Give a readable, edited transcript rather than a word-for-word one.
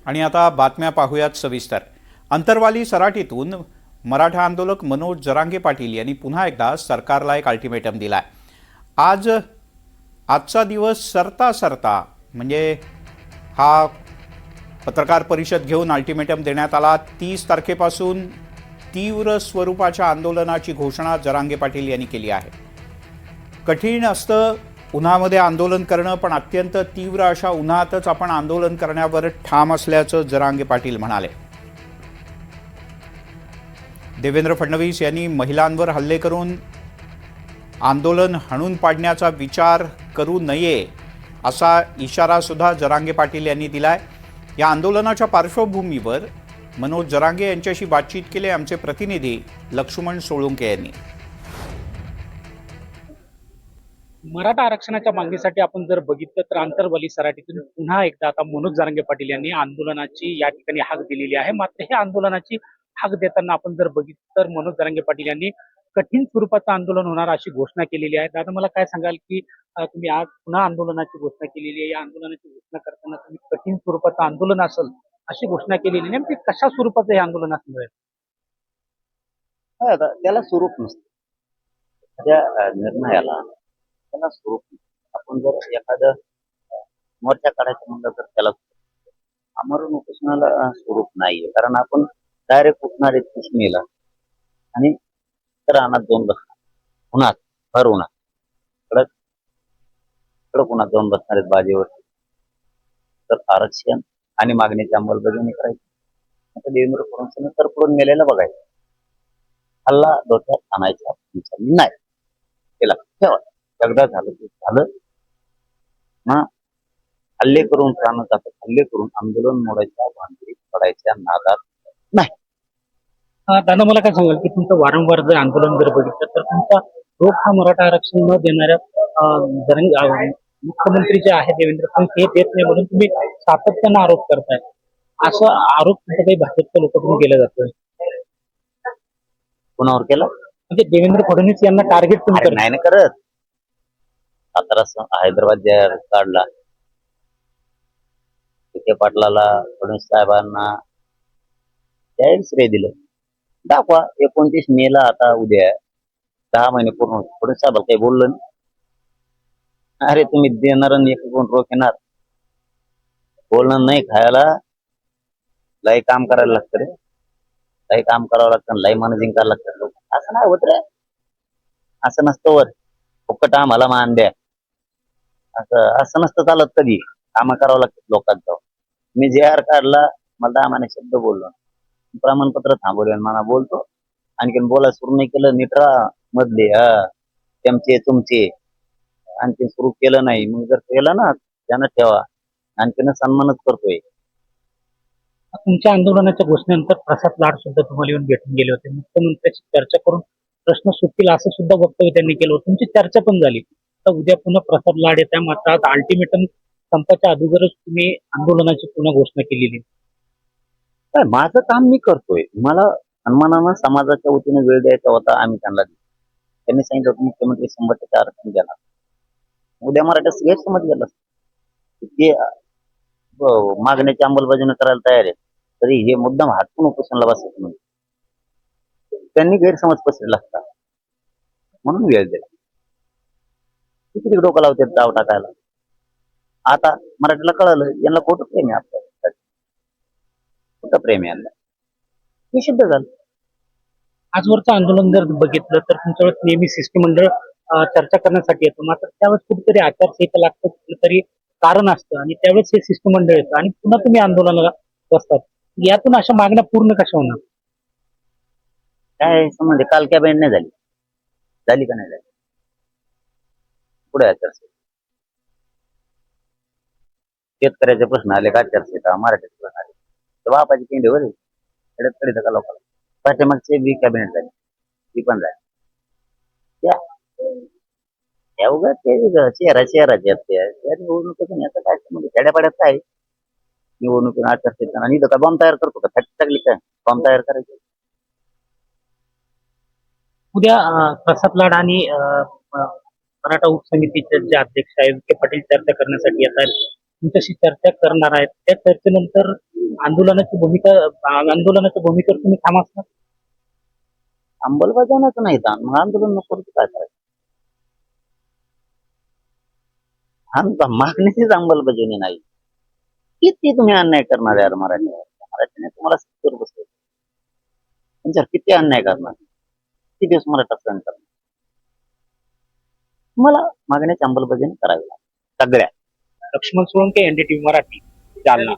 आणि आता बातम्या पाहूयात सविस्तर. अंतरवाली सराटीतून मराठा आंदोलक मनोज जरांगे पाटील यांनी पुन्हा एकदा सरकारला एक अल्टिमेटम दिलाय. आजचा दिवस सरता सरता म्हणजे हा पत्रकार परिषद घेऊन अल्टिमेटम देण्यात आला. 30 तारखेपासून तीव्र स्वरूपाच्या आंदोलनाची घोषणा जरांगे पाटील यांनी केली आहे. कठीण असतं उन्हामध्ये आंदोलन करणं, पण अत्यंत तीव्र अशा उन्हातच आपण आंदोलन करण्यावर ठाम असल्याचं जरांगे पाटील म्हणाले. देवेंद्र फडणवीस यांनी महिलांवर हल्ले करून आंदोलन हाणून पाडण्याचा विचार करू नये असा इशारा सुद्धा जरांगे पाटील यांनी दिलाय. या आंदोलनाच्या पार्श्वभूमीवर मनोज जरांगे यांच्याशी बातचीत केली आमचे प्रतिनिधी लक्ष्मण सोळुंके यांनी. मराठा आरक्षणाच्या मागणीसाठी आपण जर बघितलं तर अंतरवाली सराटीतून पुन्हा एकदा आता मनोज जरांगे पाटील यांनी आंदोलनाची या ठिकाणी हाक दिलेली आहे. मात्र हे आंदोलनाची हाक देताना आपण जर बघितलं तर मनोज जरांगे पाटील यांनी कठीण स्वरूपाचं आंदोलन होणार अशी घोषणा केलेली आहे. दादा, मला काय सांगाल की तुम्ही आज पुन्हा आंदोलनाची घोषणा केलेली आहे. या आंदोलनाची घोषणा करताना तुम्ही कठीण स्वरूपाचं आंदोलन असेल अशी घोषणा केलेली, नेमकी कशा स्वरूपाचं हे आंदोलन असणार आहे? त्याला स्वरूप नसतं. त्या निर्णयाला त्याला स्वरूप नसतं. आपण जर एखादं मोर्चा काढायचं म्हणलं तर त्याला आमरण उपोषणाला स्वरूप नाहीये. कारण आपण डायरेक्ट उठणार आहे 30 मेला आणि तर रानात जाऊन बसणार, उन्हात, भर उन्हात, कडक कडक उन्हात जाऊन बसणार आहेत बाजेवर. तर आरक्षण आणि मागणीची अंमलबजावणी करायची. आता देवेंद्र फडणवीस तर पुढून मेलेला बघायचं. हल्ला डोक्यात आणायचा नाही, ते लक्षात ठेवा. एकदा झालं ते झालं ना. हल्ले करून प्राण जातात, हल्ले करून आंदोलन मोडायच्या भानगडीत पडायच्या नादात नाही. दादा, मला काय सांगाल की तुमचं वारंवार जर आंदोलन जर बघितलं तर तुमचा रोख हा मराठा आरक्षण न देणाऱ्या मुख्यमंत्री जे आहे देवेंद्र फडणवीस हे देत नाही म्हणून तुम्ही सातत्यानं आरोप करताय. असं आरोप तुमच्या काही भाजपच्या लोकांकडून केला जातोय. कोणावर केला? म्हणजे देवेंद्र फडणवीस यांना टार्गेट तुम्ही करताय. नाही ना करत. सातारा हैदराबाद जाहीर काढला, विखे पाटलाला, फडणवीस साहेबांना जाहीर श्रेय दिलं. दाखवा 29 मेला, आता उद्या 10 महिने पूर्ण होते. फडणवीस साहेब काही बोललं नाही. अरे तुम्ही देणार आणि एक कोण रोख येणार, बोलणं नाही. खायला लय काम करायला लागतं रे, लय काम करावं लागतं, लय मन जिंकायला लागतं. असं नाही होत रे, असं नसतं. वर फुकट आम्हाला मान द्या, असं नसतं चालत. कधी काम करावं लागतं लोकांचं. मी JR काढला, मला 10 महिने शब्द बोललो, प्रमाणपत्र थांबवले, मला बोलतो. आणखीन बोलायला सुरू नाही केलं. निटरा मधले तुमचे तुमचे आणखीन सुरू केलं नाही. मग जर केलं ना त्यानं ठेवा, आणखीन सन्मानच करतोय. तुमच्या आंदोलनाच्या घोषणेनंतर प्रसाद लाड सुद्धा तुम्हाला येऊन भेटून गेले होते. मुख्यमंत्र्यांशी चर्चा करून प्रश्न सुटतील असं सुद्धा वक्तव्य त्यांनी केलं होतं. तुमची चर्चा पण झाली. तर उद्या पुन्हा प्रसाद लाड येत आहे. मात्र आज अल्टिमेटम संपाच्या अगोदरच तुम्ही आंदोलनाची पुन्हा घोषणा केलेली. माझं काम मी करतोय. मला सन्मानानं समाजाच्या वतीने वेळ द्यायचा होता, आम्ही त्यांना दिला. त्यांनी सांगितलं होतं मुख्यमंत्री 100% आरक्षण देणार. उद्या मराठा गैरसमज गेला. ते मागण्याची अंमलबजावणी करायला तयार आहे, तरी हे मुद्दाम हातून उपोषणाला बसायचं म्हणजे त्यांनी गैरसमज पसरला असता म्हणून वेळ दिला. किती डोकं लावतात डाव टाकायला. आता मराठीला कळलं यांना खोटं प्रेम आहे, आपल्या खोटं प्रेम आहे यांना, हे सिद्ध झालं. आजवरचं आंदोलन जर बघितलं तर तुमच्यावेळेस नेहमी शिष्टमंडळ चर्चा करण्यासाठी येतं. मात्र त्यावेळेस कुठेतरी आचारसंहिता लागतं, कुठेतरी कारण असतं आणि त्यावेळेस हे शिष्टमंडळ येतं आणि पुन्हा तुम्ही आंदोलनाला बसतात. यातून अशा मागण्या पूर्ण कशा होणार? काय म्हणजे काल कॅबिनेट नाही झाली, झाली का नाही झाली? पुढे आचारसंहिता, शेतकऱ्याचे प्रश्न आले का आचारसंहिता, मराठीचे प्रश्न आले तर बापाची पिंडी वर कडे का लोकांना. पाठीमागचे बी कॅबिनेट झाली, ती पण झाली. अवघड ते शहराचे निवडणुकीतून याचा काय म्हणजे खेड्यापाड्यात काय निवडणुकीतून आचारसंहिता आणि इथं का बॉम्ब तयार करतो का? फॅक्टरी टाकली काय बॉम्ब तयार करायचे? उद्या प्रसाद लाड आणि मराठा उपसमितीचे जे अध्यक्ष आहेत विखे पाटील चर्चा करण्यासाठी येत आहेत, तुमच्याशी चर्चा करणार आहेत. त्या चर्चेनंतर आंदोलनाच्या भूमिकेवर तुम्ही ठाम असणार? अंमलबजावण्याचं नाही तर मग आंदोलन नको तर काय करायचं. मागणीचीच अंमलबजावणी नाही. किती तुम्ही अन्याय करणार यार मराठीने तुम्हाला सत्तेवर बसवलं. त्यांच्यावर किती अन्याय करणार, किती दिवस मराठा सहन करणार. मला मागण्याची अंमलबजावणी करावी लागेल सगळ्या. लक्ष्मण सोळंके, एनडीटीव्ही मराठी, जालना.